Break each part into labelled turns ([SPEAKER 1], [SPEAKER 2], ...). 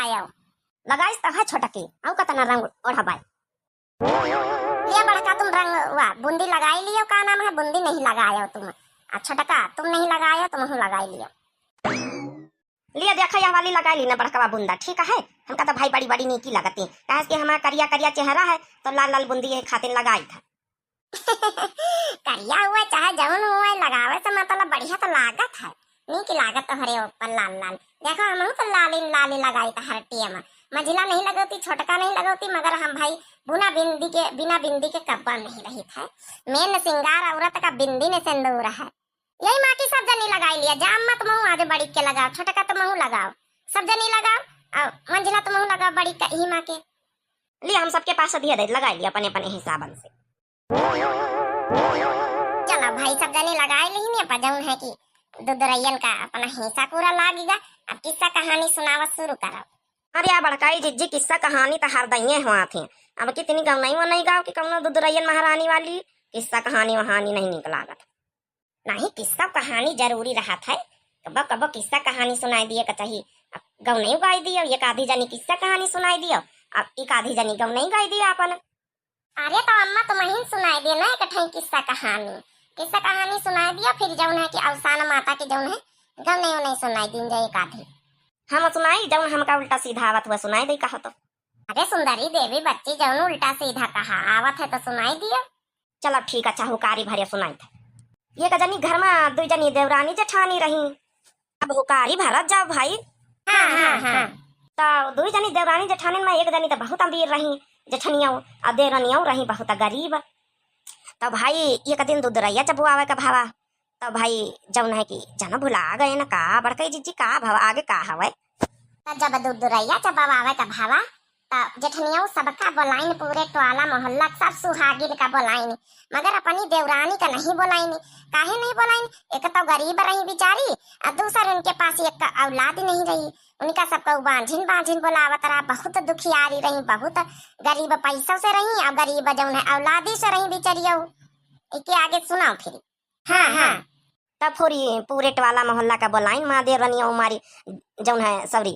[SPEAKER 1] लगायो लगाइस तो है छोटा की औ कतना रंग ओढ़ाबाई ये बड़का तुम रंग वाह बूंदी लगाई लियो का नाम है बूंदी नहीं लगायो तुम अच्छा टका तुम नहीं लगायो तुम हूं लगाई लियो लिया देखा यह वाली लगा ली ना बड़का बूंदा ठीक है हमका तो भाई बड़ी बड़ी नीकी लगती कहे कि हमारा करिया करिया चेहरा है तो लाल लाल बूंदी एक खातिर लगाई था करिया हुआ चाहे जवन हुआ लगावे से मतलब बढ़िया तो लागत है नीकी लागत तो हरे ऊपर लाल लाल देखो हम तो लाली लाली लगाई था हर टिया में मझिला नहीं लगती छोटका नहीं लगती मगर हम भाई बिना बिंदी के कब्बा नहीं रही था मेन सिंगार औरत का बिंदी ने सिंदूर है यही माँ की सब जनी लगाई लिया जाम मत महू आगे बड़ी के लगाओ छोटका तो महू लगाओ सब जनी लगाओ और मंजिला तो महू लगाओ बड़ी का ही माँ के लिया हम सबके पास दिया दे लगाई लिया अपने अपने हिसाबन से चलो भाई सब जनी लगाई ली नहीं पर जौन है कि दुदरैयन का अपना हिस्सा पूरा लागेगा अब किस्सा कहानी सुनावा शुरू करो अरे आ बड़काई जिज्जी किस्सा कहानी तो हर दइए हुआ थे अब कितनी गाँव नहीं वो नहीं गाँव कि कौन दुदरैयन महारानी वाली किस्सा कहानी वहानी नहीं निकलागत नहीं किस्सा कहानी जरूरी रहा था कब कब किस्सा कहानी सुनाई दिए कचही गौ नहीं गाई दियो एक आधी जनी किस्सा कहानी सुनाई दियो अब एक आधी जनी गौ नहीं गाई दिया अपन अरे तो अम्मा तुम ही सुनाई दिए ना इकट्ठे किस्सा कहानी सुनाई दिया फिर जौन है कि अवसान माता के जौन है गौ नहीं सुनाई दी जाए एक आधी हम सुनाई जौन हमका उल्टा सीधा आवत हुआ सुनाई दी कहो तो अरे सुंदरी देवी बच्ची जौन उल्टा सीधा कहा आवत है तो सुनाई दियो चलो ठीक अच्छा हुकारी भरे सुनाई था ये जनी घर में दो जनी देवरानी जेठानी रही अब हुकारी भरत जाओ भाई हाँ। तो दो जनी देवरानी जेठानी में एक जनी तो बहुत अमीर रही जेठनिया और देवरानिया रही बहुत गरीब तो भाई एक दिन दुदरैया जब आवे का भावा तो भाई जौन है कि जना भुला गए ना का बड़कई जीजी का भावा आगे का हवे जब दुदरैया जब आवे का भावा जेठनिया सबका बोलाइन पूरे टोला मोहल्ला सब सुहागिन का बोलाइन मगर अपनी देवरानी का नहीं बोलाइन काहे नहीं बोलाइन एक तो गरीब रही बेचारी और दूसर उनके पास एक औलाद नहीं रही उनका सबका बांझिन बोलावत रहा बहुत दुखियारी रही बहुत गरीब पैसों से रही और गरीब जौन है औलादी से रही बेचारियों इसके आगे सुनाओ फिर हाँ तब पूरे टवाला मोहल्ला का बोलाइन माँ देवरानिया मारी जौन है सॉरी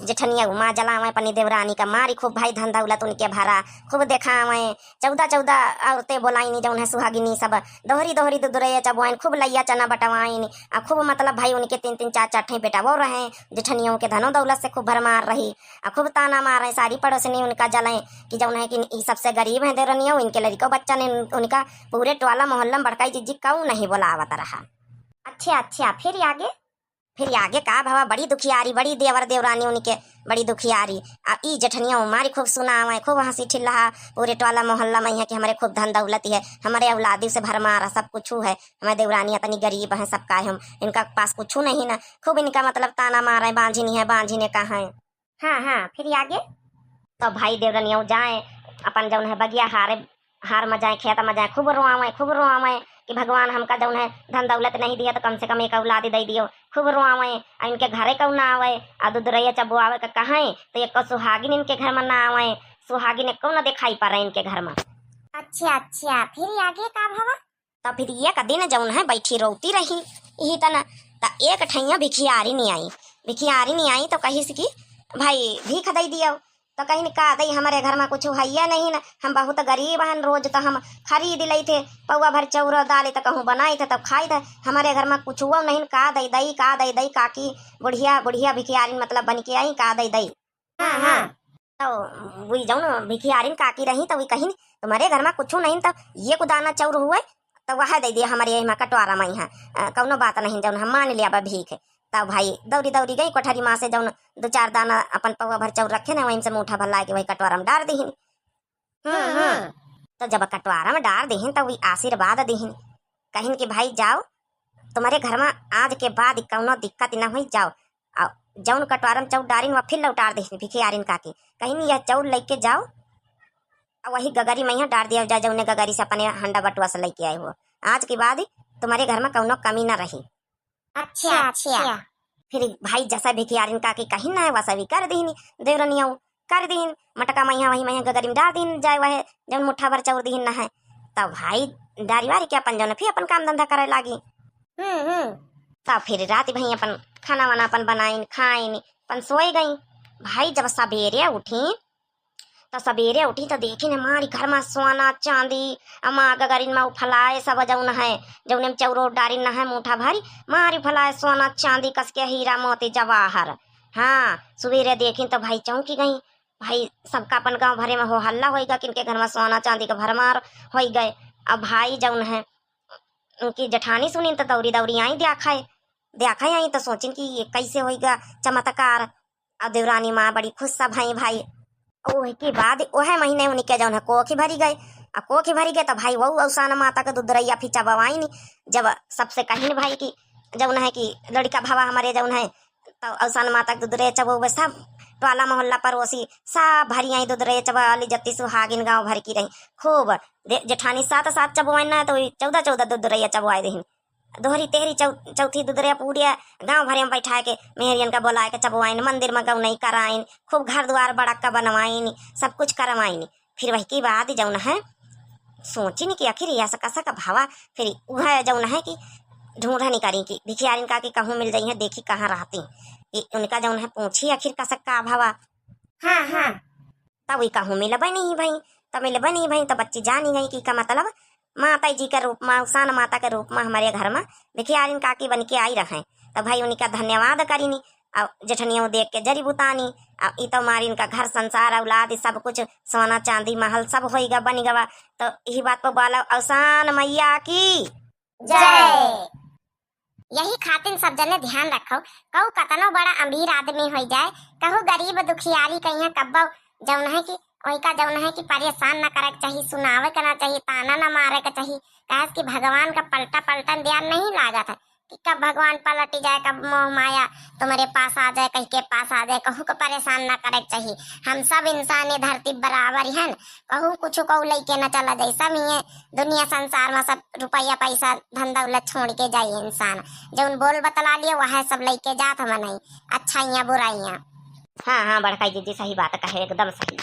[SPEAKER 1] जेठनिया माँ जलावे अपनी देवरानी का मारी खूब भाई धन दौलत उनके भरा खूब देखावे 14 औरतें बोलाइनी जौन है सुहागिनी सब दोहरी दुदरैया चबवाइन खूब लैया चना बटवाइन आ खूब मतलब भाई उनके 3 4 बेटा वो रहे जेठनियों के धनों दौलत से खूब भरमार रही आ खूब ताना मारे सारी पड़ोसनी उनका जलाए कि जौन है कि सबसे गरीब है देवरानिया इनके लड़कों बच्चा ने उनका पूरे टवाला मोहल्ला में बड़काई जिज्जी क्यों नहीं बोलावत रहा अच्छा फिर आगे का भावा बड़ी दुखियारी बड़ी देवर देवरानी उनके बड़ी दुखियारी अब ई जेठनिया मारी खूब सुनावे खूब हंसी ठिल्ला पूरे टोला मोहल्ला में है कि हमारे खूब धन दौलत है हमारे औलादी से भरमार सब कुछ है हमारे देवरानी इतनी गरीब है सबका हम इनका पास कुछ नहीं ना खूब इनका मतलब ताना मारे बांझिने कहाँ है हाँ फिर आगे तो भाई देवरानिया जाए अपन जौन है बगिया हार में जाए खेत में जाए खूब रोआवे कि भगवान हमका जौन है धन दौलत नहीं दिया तो कम से कम एक औलाद दे दियो खूब रोआवे और इनके घरे क्यों ना आवे और दुदरैया चबो आवे का कहाँ तो एक सुहागिन इनके घर में ना आवे सुहागिन क्यों ना दिखाई पा रहे इनके घर में अच्छा फिर आगे का भावा तो फिर एक दिन जौन है बैठी रोती रही यही तना तो एक ठैया भिखियारी नहीं आई तो कही कि भाई भीख दे दियो तो कहीं का दई हमारे घर में कुछ है नहीं ना हम बहुत गरीब हैं रोज तो हम खरीद ले थे पौवा भर चौरा दाले तो कहूँ बनाए थे तब खाई थे हमारे घर में कुछ हुआ नहीं का दई काकी बुढ़िया भिखियारिन मतलब बन के आई का दई हाँ तो वही जाऊँ भिखियारिन काकी रही तो वही कहीं तुम्हारे घर में कुछ नहीं तो ये को दाना चौर हुए तो वह दे दिया हमारे यहाँ कटवारा में यहाँ कौनो बात नहीं जौन हम मान लिया भीख तब भाई दौड़ी गई कोठरी माँ से जौन 2-4 दाना अपन पौवा भर चौर रखे ना वहीं से मुठा भर ला के वही कटवारा में डाल दीहिन तो जब कटवारा में डाल दीहिन तो वही आशीर्वाद दीहिन कहीं कि भाई जाओ तुम्हारे घर में आज के बाद कौनो दिक्कत न हुई जाओ और जौन कटवारा में चौर डारिन वह फिर लौटार दीहिन भिखियारिन काकी कहीं यह चौर लेके जाओ और वही गगरी में यहाँ डाल दिया जाए जौने गगरी से अपने हंडा बटुआ से लेके आए हो आज के बाद तुम्हारे घर में कौनो कमी न रही अच्छा फिर भाई जैसा भिखियारिन काकी कहीं ना है वैसा भी कर दीन देवरनिया कर दीन मटका मैया वही मैया गगरी में डाल दीन जाए वह जब मुठ्ठा भर चौर दीन ना है तब भाई डारी वारी के अपन जौन फिर अपन काम धंधा करे लागी तब फिर रात भाई अपन खाना वाना अपन बनाइन खाइन अपन सोए गई भाई जब सवेरे उठी तो देखी ने मारी घर में सोना चांदी अमा गगरिन में फलाए सब जौन है जौन चौरो डारी न है मुठा भारी मारी फलाए सोना चांदी कस के हीरा मोती जवाहर। हाँ सवेरे देखी तो भाई चौंकी गई। भाई सबका अपन गांव भरे में हो हल्ला होगा किनके घर में सोना चांदी का भरमार हो गए। अब भाई जौन है उनकी जेठानी सुनी तो दौड़ी दौड़ी आई देखा आई तो सोचिन कि ये कैसे होगा चमत्कार। अब देवरानी माँ बड़ी खुश सा भाई ओह के बाद ओहे महीने उनके जौन है कोखी भरी गए। अब कोखी भरी गए तो भाई वो अवसान माता के दुधरैया फिचा बवाई नहीं। जब सबसे कहीं भाई की जौन है कि लड़का भावा हमारे जौन है तो अवसान माता के दुधरे चबो सब टोला मोहल्ला पड़ोसी सब भरी आई दुधरे चबाली जत्ती सुहागिन गाँव भर की रही खूब। जेठानी सात सात चबवाई ना तो 14 दुधरैया चबवाई रही। दोहरी तेहरी चौथी दुधरिया पूरिया गांव भरे में बैठा के मेहरियन का बोला के चबवाइन मंदिर में गौ नहीं कराइन खूब घर द्वार बड़ा का बनवाइन सब कुछ करवाइन। फिर वही की बात जौन है सोची नहीं कि आखिर ऐसा कसा का भावा फिर वह जौन है कि ढूंढा नहीं करी कि भिखियारिन का कि कहूँ मिल जाई है देखी कहाँ रहती उनका जौन है पूछी आखिर कसा का भावा। हाँ तब वही कहूँ मिलबे नहीं भाई तो बच्ची जानी गई कि का मतलब माता जी के रूप में उसान माता के रूप में हमारे घर में भिखियारिन काकी बन के आई रहे। तो भाई उनका धन्यवाद करीनी अब जेठनियों देख के जरी बुतानी। अब ई तो मारी इनका घर संसार औलाद सब कुछ सोना चांदी महल सब होगा बन गवा। तो यही बात पर बोला अवसान मैया की जय। यही खातिर सब जने ध्यान रखो कहू कतनो बड़ा अमीर आदमी हो जाए कहू गरीब दुखियारी कहीं कब्बो जौन है कि वही का जौन है कि परेशान न करे चाहिए सुनावे करना चाहिए ताना न मारे का चाहिए। कहे कि भगवान का पलटन ध्यान नहीं लागत है कि कब भगवान पलट जाए कब मोह माया तुम्हारे पास आ जाए कहीं के पास आ जाए कहू को परेशान न करे चाहिए। हम सब इंसान ये धरती बराबर है कहू कुछ कहू लेके न चला जाए सब ही दुनिया संसार में सब रुपया पैसा धन दौलत छोड़ के जाइए इंसान जौन बोल बतला लिए वह सब लेके जात हम नहीं अच्छाइयाँ बुराइयाँ। हाँ बड़काई जी सही बात कहे एकदम सही।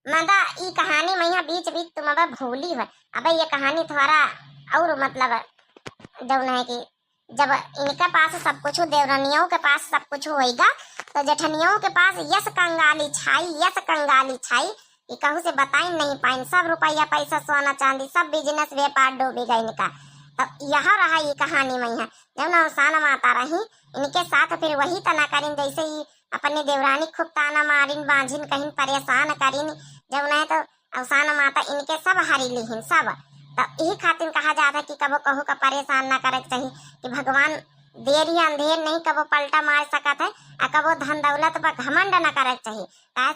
[SPEAKER 1] मदा ई कहानी मैया बीच तुम अब भूली है। अब ये कहानी थोड़ा और मतलब जौन है कि जब इनके पास सब कुछ देवरानियों के पास सब कुछ होएगा तो जेठनियों के पास यस कंगाली छाई कि कहूँ से बताई नहीं पाइन सब रुपया पैसा सोना चांदी सब बिजनेस व्यापार डूबी गई इनका। तो यह रहा ये कहानी मैया जब अवसान माता रही इनके साथ फिर वही तना करीन जैसे ही अपनी देवरानी खूब ताना मारिन बांझिन कहीं परेशान करीन जब नहीं तो अवसान माता इनके सब हारी लीहिन सब। तो यही खातिर कहा जाता है कि कबो कहू का परेशान न करे चाहिए कि भगवान देर या अंधेर नहीं कबो पलटा मार सकत है और कबो धन दौलत पर घमंड न करे चाहिए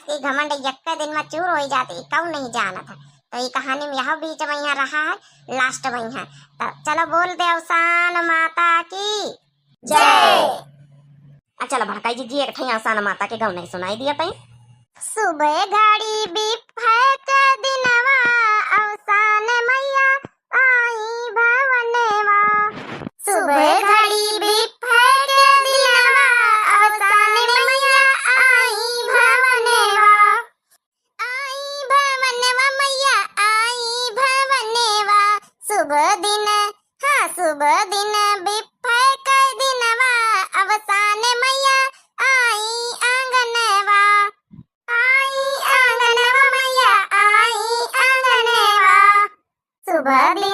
[SPEAKER 1] कि घमंड यक्के दिन में चूर हो जाती कौ नहीं जानत है। तो ये कहानी में यह बीच में यहाँ रहा है लास्ट में है। तो चलो बोल दे अवसान माता की जय। चलो भड़काई जी एक ठई अवसान माता के गाँव नहीं सुनाई दिया तई। सुबह घड़ी बिफक दिनवा अवसान मैया आई भवनवा। सुबह घड़ी बिफक दिनवा अवसान मैया आई भवनवा। आई भवनवा मैया आई भवनवा। सुबह दिन बिफक दिनवा अवसान मैया आई आंगनवा। आई आंगनवा मैया आई आंगनवा। सुबह दिन